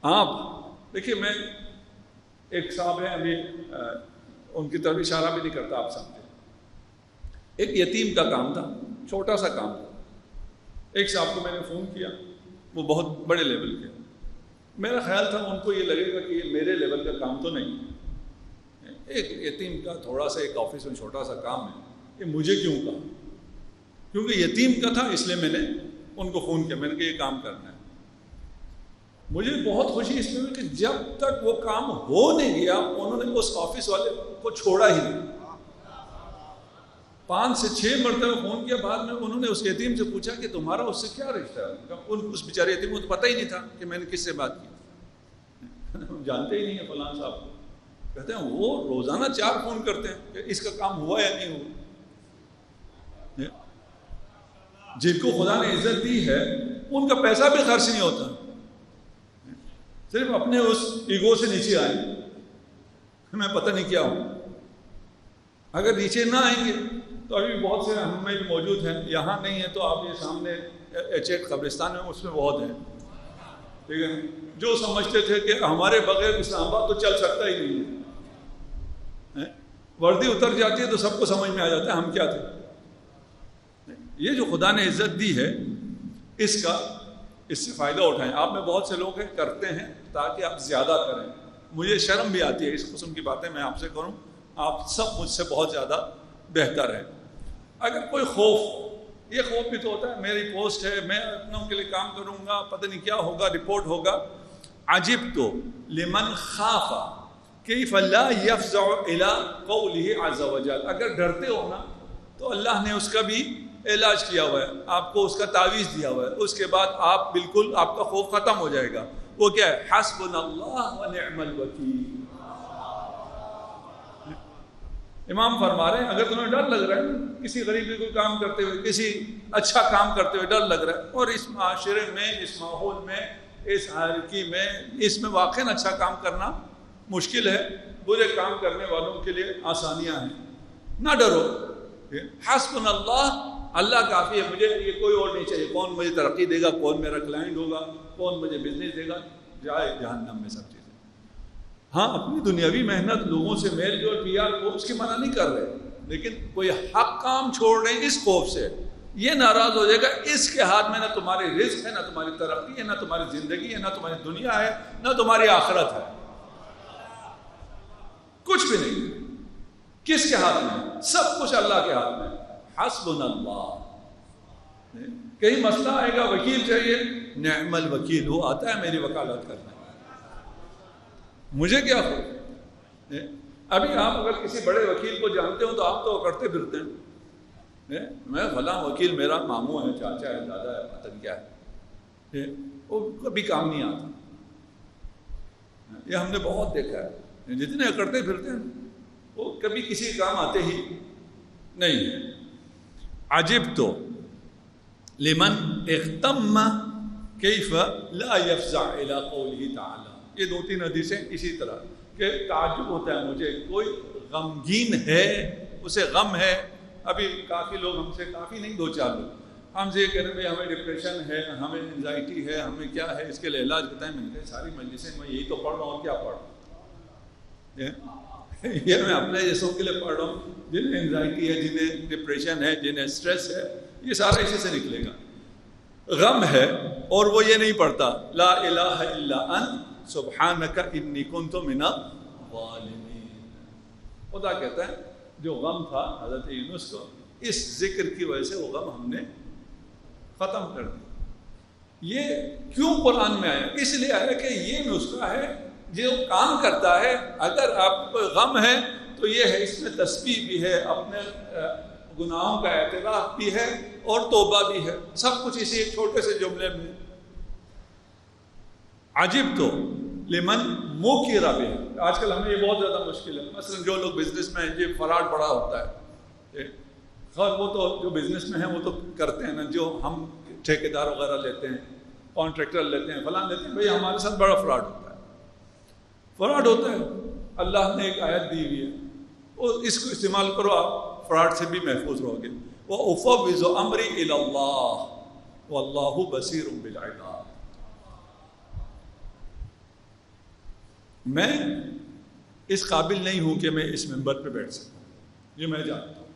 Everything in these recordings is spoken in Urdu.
آپ دیکھیے، میں ایک صاحب ہیں ابھی ان کی طرف اشارہ بھی نہیں کرتا، آپ سمجھے، ایک یتیم کا کام تھا، چھوٹا سا کام تھا. ایک صاحب کو میں نے فون کیا، وہ بہت بڑے لیول کے، میرا خیال تھا ان کو یہ لگے گا کہ یہ میرے لیول کا کام تو نہیں ہے، ایک یتیم کا تھوڑا سا ایک آفس میں چھوٹا سا کام ہے، یہ مجھے کیوں کہا؟ کیونکہ یتیم کا تھا اس لیے میں نے ان کو فون کیا، میں نے کہا یہ کام کرنا ہے. مجھے بہت خوشی اس میں کہ جب تک وہ کام ہو نہیں گیا انہوں نے اس آفس والے کو چھوڑا ہی نہیں. 5 سے 6 مرتبہ فون کیا، بعد میں انہوں نے اس یتیم سے پوچھا کہ تمہارا اس سے کیا رشتہ ہے؟ اس بیچارے یتیم کو تو پتہ ہی نہیں تھا کہ میں نے کس سے بات کی، جانتے ہی نہیں ہیں فلاں صاحب کو. کہتے ہیں وہ روزانہ 4 فون کرتے ہیں کہ اس کا کام ہوا یا نہیں ہوا. جن کو خدا نے عزت دی ہے ان کا پیسہ بھی خرچ نہیں ہوتا، صرف اپنے اس ایگو سے نیچے آئیں، میں پتہ نہیں کیا ہوں. اگر نیچے نہ آئیں گے تو ابھی بھی بہت سے ہم میں بھی موجود ہیں، یہاں نہیں ہیں تو آپ یہ سامنے ایچ قبرستان میں اس میں بہت ہیں، ٹھیک ہے، جو سمجھتے تھے کہ ہمارے بغیر اسلام آباد تو چل سکتا ہی نہیں ہے. وردی اتر جاتی ہے تو سب کو سمجھ میں آ جاتا ہے ہم کیا تھے. یہ جو خدا نے عزت دی ہے اس سے فائدہ اٹھائیں. آپ میں بہت سے لوگ ہیں کرتے ہیں تاکہ آپ زیادہ کریں. مجھے شرم بھی آتی ہے اس قسم کی باتیں میں آپ سے کروں، آپ سب مجھ سے بہت زیادہ بہتر ہیں. اگر کوئی خوف، یہ خوف بھی تو ہوتا ہے میری پوسٹ ہے، میں اپنوں کے لیے کام کروں گا، پتہ نہیں کیا ہوگا، رپورٹ ہوگا. عجب تو لمن خاف کیف لا یفزع الی قولہ عز وجل. اگر ڈرتے ہو نا تو اللہ نے اس کا بھی علاج کیا ہوا ہے، آپ کو اس کا تعویذ دیا ہوا ہے، اس کے بعد آپ بالکل آپ کا خوف ختم ہو جائے گا. وہ کیا ہے؟ حسبنا اللہ و نعم الوکیل. امام فرما رہے ہیں اگر تمہیں ڈر لگ رہا ہے کسی غریب کے کوئی کام کرتے ہوئے، کسی اچھا کام کرتے ہوئے ڈر لگ رہا ہے، اور اس معاشرے میں، اس ماحول میں، اس ہائرارکی میں، اس میں واقعاً اچھا کام کرنا مشکل ہے، برے کام کرنے والوں کے لیے آسانیاں ہیں، نہ ڈرو. حسبنا اللہ، اللہ کافی ہے، مجھے یہ کوئی اور نہیں چاہیے. کون مجھے ترقی دے گا، کون میرا کلائنٹ ہوگا، کون مجھے بزنس دے گا، جائے جہنم میں سب چیزیں. ہاں اپنی دنیاوی محنت، لوگوں سے میل جول، پی آر کو اس کی منع نہیں کر رہے، لیکن کوئی حق کام چھوڑ رہے ہیں اس خوف سے، یہ ناراض ہو جائے گا اس کے ہاتھ میں نہ تمہاری رزق ہے، نہ تمہاری ترقی ہے، نہ تمہاری زندگی ہے، نہ تمہاری دنیا ہے، نہ تمہاری آخرت ہے، کچھ بھی نہیں. کس کے ہاتھ میں؟ سب کچھ اللہ کے ہاتھ میں. حسبنا اللہ. کہیں مسئلہ آئے گا، وکیل چاہیے، نعم الوکیل، وہ آتا ہے میری وکالت کرنے. مجھے کیا ہو؟ ابھی آپ اگر کسی بڑے وکیل کو جانتے ہو تو آپ تو کرتے پھرتے ہیں، میں فلاں وکیل میرا ماموں ہے، چاچا ہے، دادا ہے، پتہ نہیں کیا ہے، وہ کبھی کام نہیں آتا. یہ ہم نے بہت دیکھا ہے، جتنے کرتے پھرتے ہیں وہ کبھی کسی کام آتے ہی نہیں ہے. عجب تو لمن اغتم کیف لا یفزع الی قولہ تعالی. یہ 2-3 حدیثیں اسی طرح کہ تعجب ہوتا ہے مجھے، کوئی غمگین ہے، اسے غم ہے. ابھی کافی لوگ ہم سے، کافی نہیں 2-4 لوگ ہم سے یہ کہہ رہے ہیں بھائی ہمیں ڈپریشن ہے، ہمیں انزائٹی ہے، ہمیں کیا ہے، اس کے لیے علاج بتائیں. میں نے کہا ساری مجلسیں میں یہی تو پڑھ رہا ہوں، اور کیا پڑھ رہا ہوں؟ یہ میں اپنے جیسوں کے لیے پڑھ رہا ہوں جنہیں انزائٹی ہے، جنہیں ڈپریشن ہے، جنہیں اسٹریس ہے، یہ سارا اسی سے نکلے گا. غم ہے اور وہ یہ نہیں پڑھتا لا الہ الا انت سبحانک انی کنت من الظالمین. خدا کہتا ہے جو غم تھا حضرت یونس کو، اس ذکر کی وجہ سے وہ غم ہم نے ختم کر دیا. یہ کیوں قرآن میں آیا؟ اس لیے آیا کہ یہ نسخہ ہے جو کام کرتا ہے. اگر آپ کو غم ہے تو یہ ہے، اس میں تسبیح بھی ہے، اپنے گناہوں کا اعتراف بھی ہے، اور توبہ بھی ہے، سب کچھ اسی ایک چھوٹے سے جملے میں. عجب تو لمن موکر بہ. آج کل ہمیں یہ بہت زیادہ مشکل ہے. مثلا جو لوگ بزنس میں ہیں، یہ فراڈ بڑا ہوتا ہے. خیر وہ تو جو بزنس میں ہیں وہ تو کرتے ہیں نا، جو ہم ٹھیکیدار وغیرہ لیتے ہیں، کانٹریکٹر لیتے ہیں، فلاں لیتے ہیں، بھائی ہمارے ساتھ بڑا فراڈ ہوتا ہے. فراڈ ہوتا ہے. اللہ نے ایک آیت دی ہوئی ہے، اور اس کو استعمال کرو، آپ فراڈ سے بھی محفوظ رہو گے. وَأُفَوِّضُ أَمْرِي إِلَى اللَّهِ وَاللَّهُ بَصِيرٌ بِالْعِبَادِ. میں اس قابل نہیں ہوں کہ میں اس ممبر پہ بیٹھ سکوں، یہ میں جانتا ہوں۔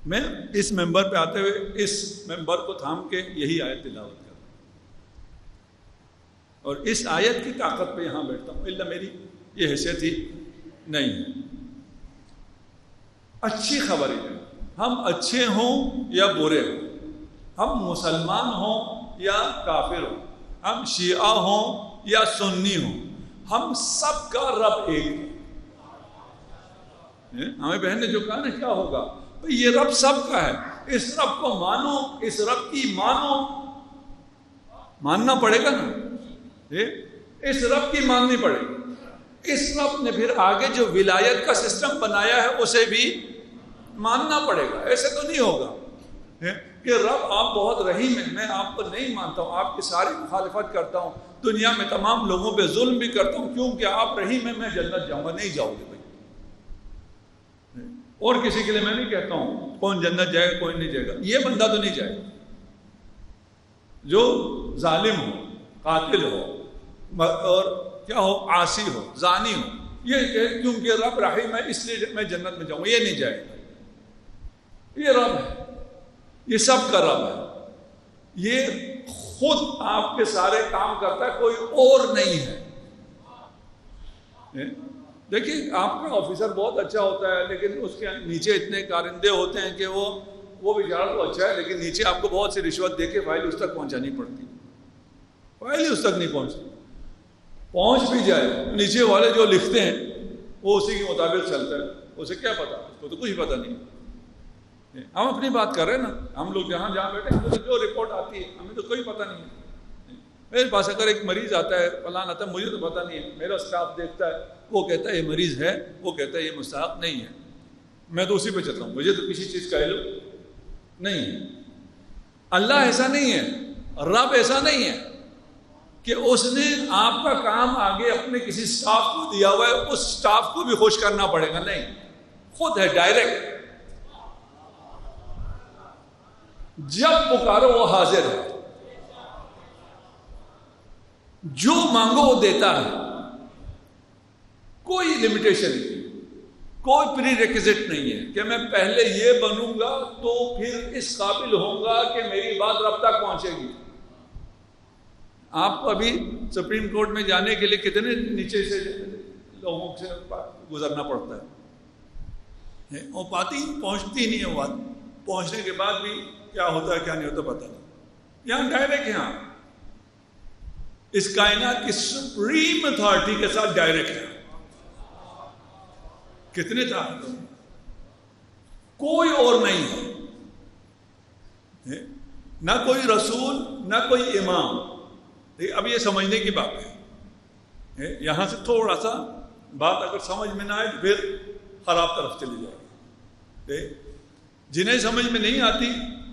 میں اس ممبر پہ آتے ہوئے اس ممبر کو تھام کے یہی آیت تلاوت کرتا ہوں، اور اس آیت کی طاقت پہ یہاں بیٹھتا ہوں، الا میری یہ حیثیت ہی نہیں ہے۔ اچھی خبر ہے، ہم اچھے ہوں یا برے ہوں، ہم مسلمان ہوں یا کافر ہوں، ہم شیعہ ہوں یا سنی ہوں، ہم سب کا رب ایک ہے۔ ہمیں بہن نے جو کہا نا کیا ہوگا، یہ رب سب کا ہے، اس رب کو مانو، اس رب کی مانو، ماننا پڑے گا نا، اس رب کی ماننی پڑے گی۔ اس رب نے پھر آگے جو ولایت کا سسٹم بنایا ہے اسے بھی ماننا پڑے گا۔ ایسے تو نہیں ہوگا کہ رب آپ بہت رحیم ہیں، میں آپ کو نہیں مانتا ہوں، آپ کی ساری مخالفت کرتا ہوں، دنیا میں تمام لوگوں پہ ظلم بھی کرتا ہوں، کیونکہ آپ رحیم ہیں، میں جنت جاؤں گا۔ نہیں جاؤ گے بھائی، اور کسی کے لیے میں نہیں کہتا ہوں کون جنت جائے گا کوئی نہیں جائے گا، یہ بندہ تو نہیں جائے گا جو ظالم ہو، قاتل ہو، اور کیا ہو، عاصی ہو، زانی ہو، یہ کہ کیونکہ رب رحیم ہے اس لیے میں جنت میں جاؤں گا، یہ نہیں جائے گا۔ یہ رب ہے، یہ سب کا رب ہے، یہ خود آپ کے سارے کام کرتا ہے، کوئی اور نہیں ہے۔ دیکھیے آپ کا آفیسر بہت اچھا ہوتا ہے، لیکن اس کے نیچے اتنے کارندے ہوتے ہیں کہ وہ بیچارہ تو اچھا ہے، لیکن نیچے آپ کو بہت سی رشوت دے کے فائل اس تک پہنچانی پڑتی، فائل ہی اس تک نہیں پہنچتی، پہنچ بھی جائے نیچے والے جو لکھتے ہیں وہ اسی کے مطابق چلتا ہے، اسے کیا پتا، اس کو تو کچھ پتا نہیں۔ ہم اپنی بات کر رہے ہیں نا، ہم لوگ جہاں بیٹھے ہیں تو جو رپورٹ آتی ہے ہمیں تو کوئی پتہ نہیں ہے۔ میرے پاس اگر ایک مریض آتا ہے، فلان آتا ہے، مجھے تو پتہ نہیں ہے، میرا اسٹاف دیکھتا ہے، وہ کہتا ہے یہ مریض ہے، وہ کہتا ہے یہ مستحق نہیں ہے، میں تو اسی پہ چلتا ہوں، مجھے تو کسی چیز کا علم نہیں ہے۔ اللہ ایسا نہیں ہے، رب ایسا نہیں ہے کہ اس نے آپ کا کام آگے اپنے کسی اسٹاف کو دیا ہوا ہے، اس اسٹاف کو بھی خوش کرنا پڑے گا، نہیں، خود ہے ڈائریکٹ، جب پکارو وہ حاضر ہے، جو مانگو وہ دیتا ہے، کوئی لمیٹیشن نہیں، کوئی پری ریکوزٹ نہیں ہے کہ میں پہلے یہ بنوں گا تو پھر اس قابل ہوں گا کہ میری بات رب تک پہنچے گی۔ آپ کو ابھی سپریم کورٹ میں جانے کے لیے کتنے نیچے سے لوگوں سے گزرنا پڑتا ہے، وہ پہنچتی نہیں ہے، بات پہنچنے کے بعد بھی کیا ہوتا ہے کیا نہیں ہوتا پتہ نہیں۔ یہاں ڈائریکٹ، یہاں اس کائنات کی سپریم اتھارٹی کے ساتھ ڈائریکٹ ہے، کتنے طاقت، کوئی اور نہیں ہے، نہ کوئی رسول نہ کوئی امام۔ اب یہ سمجھنے کی بات ہے، یہاں سے تھوڑا سا بات اگر سمجھ میں نہ آئے تو پھر خراب طرف چلی جائے گی۔ جنہیں سمجھ میں نہیں آتی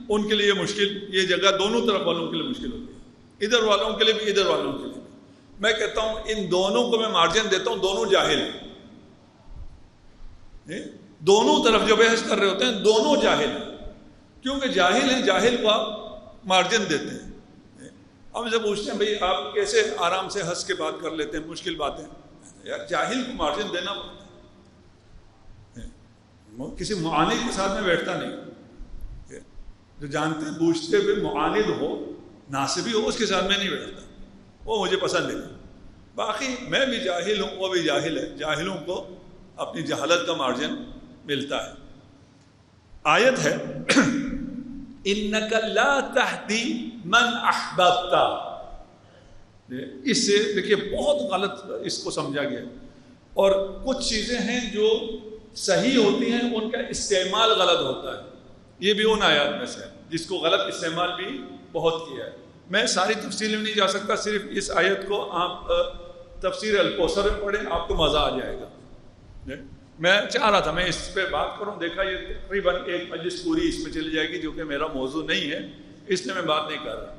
ان کے لیے مشکل، یہ جگہ دونوں طرف والوں کے لیے مشکل ہوتی ہے، ادھر والوں کے لیے بھی ادھر والوں کے لیے بھی۔ میں کہتا ہوں ان دونوں کو میں مارجن دیتا ہوں، دونوں جاہل ہیں، دونوں طرف جو بحث کر رہے ہوتے ہیں دونوں جاہل ہیں، کیونکہ جاہل ہیں، جاہل کو آپ مارجن دیتے ہیں۔ ہم سے پوچھتے ہیں بھئی آپ کیسے آرام سے ہنس کے بات کر لیتے ہیں مشکل باتیں، یار جاہل کو مارجن دینا پڑتا ہے، کسی معاند کے ساتھ میں بیٹھتا نہیں، جو جانتے بوجھتے ہوئے معاند ہو، ناصبی ہو، اس کے ساتھ میں نہیں بیٹھتا، وہ مجھے پسند نہیں۔ باقی میں بھی جاہل ہوں، وہ بھی جاہل ہے، جاہلوں کو اپنی جہالت کا مارجن ملتا ہے۔ آیت ہے اِنَّكَ لَا تَهْدِي مَنْ أَحْبَبْتَ، اس سے دیکھیے بہت غلط اس کو سمجھا گیا، اور کچھ چیزیں ہیں جو صحیح ہوتی ہیں ان کا استعمال غلط ہوتا ہے، یہ بھی ان آیات میں سے ہے جس کو غلط استعمال بھی بہت کیا ہے۔ میں ساری تفصیل میں نہیں جا سکتا، صرف اس آیت کو آپ تفسیر الکوثر میں پڑھیں، آپ کو مزہ آ جائے گا۔ میں چاہ رہا تھا میں اس پہ بات کروں، دیکھا یہ تقریباً ایک مجلس پوری اس میں چلی جائے گی، جو کہ میرا موضوع نہیں ہے، اس لیے میں بات نہیں کر رہا،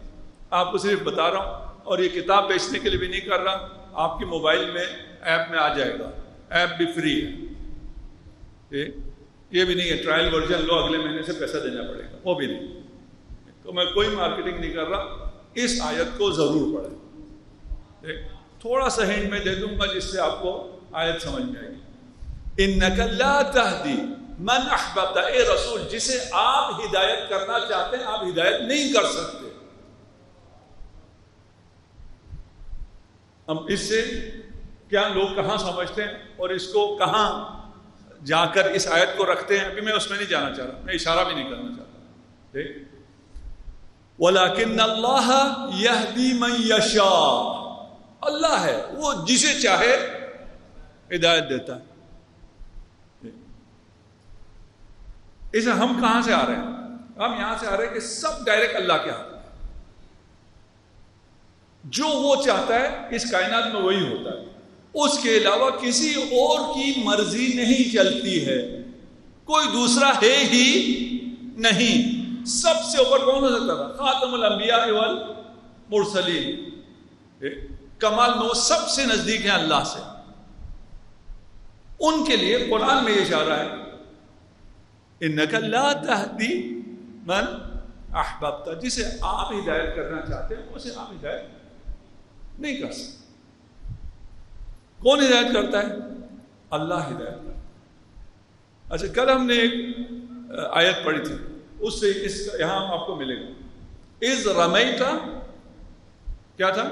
آپ کو صرف بتا رہا ہوں، اور یہ کتاب بیچنے کے لیے بھی نہیں کر رہا، آپ کے موبائل میں ایپ میں آ جائے گا، ایپ بھی فری ہے، یہ بھی نہیں ہے ٹرائل ورژن لو اگلے مہینے سے پیسہ دینا پڑے گا، وہ بھی نہیں، تو میں کوئی مارکیٹنگ نہیں کر رہا، اس آیت کو ضرور پڑھیں، تھوڑا سا ہنٹ میں دے دوں گا جس سے آپ کو آیت سمجھ میں آئے گی. انک لا تہدی من احببت، اے رسول جسے آپ ہدایت کرنا چاہتے ہیں آپ ہدایت نہیں کر سکتے. اب اس سے کیا لوگ کہاں سمجھتے ہیں اور اس کو کہاں جا کر اس آیت کو رکھتے ہیں، ابھی میں اس میں نہیں جانا چاہ رہا، میں اشارہ بھی نہیں کرنا چاہتا. ٹھیک. وَلَكِنَّ اللَّهَ يَهْدِي مَن يَشَاءُ، اللہ ہے وہ جسے چاہے ہدایت دیتا ہے. اسے ہم کہاں سے آ رہے ہیں؟ ہم یہاں سے آ رہے ہیں کہ سب ڈائریکٹ اللہ کے ہاتھ میں، جو وہ چاہتا ہے اس کائنات میں وہی ہوتا ہے، اس کے علاوہ کسی اور کی مرضی نہیں چلتی ہے، کوئی دوسرا ہے ہی نہیں. سب سے اوپر کون ہو سکتا تھا؟ خاتم الانبیاء والمرسلین، کمال میں وہ سب سے نزدیک ہیں اللہ سے. ان کے لیے قرآن میں یہ اشارہ ہے انک لا تہدی من احببت، جسے آپ ہدایت کرنا چاہتے ہیں اسے آپ ہدایت نہیں کر سکتے. کون ہدایت کرتا ہے؟ اللہ ہدایت کرتا ہے. اچھا، کل ہم نے ایک آیت پڑھی تھی، اس سے اس یہاں آپ کو ملے گا. اذ رمیتا، کیا تھا؟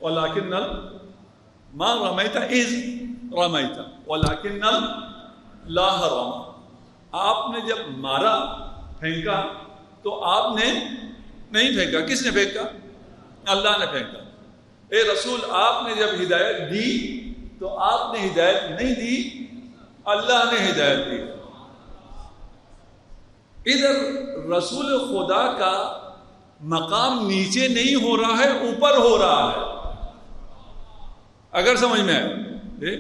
ولیکن ما رمیتا اذ رمیتا ولیکن اللہ رمی. آپ نے جب مارا، پھینکا، تو آپ نے نہیں پھینکا. کس نے پھینکا؟ اللہ نے پھینکا. اے رسول آپ نے جب ہدایت دی تو آپ نے ہدایت نہیں دی، اللہ نے ہدایت دی. ادھر رسول خدا کا مقام نیچے نہیں ہو رہا ہے، اوپر ہو رہا ہے. اگر سمجھ میں آئے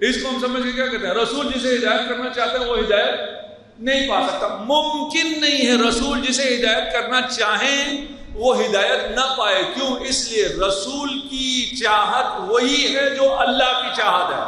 اس کو ہم سمجھ کے کیا کہتے ہیں؟ رسول جسے ہدایت کرنا چاہتے ہیں وہ ہدایت نہیں پا سکتا. ممکن نہیں ہے رسول جسے ہدایت کرنا چاہیں وہ ہدایت نہ پائے. کیوں؟ اس لیے رسول کی چاہت وہی ہے جو اللہ کی چاہت ہے.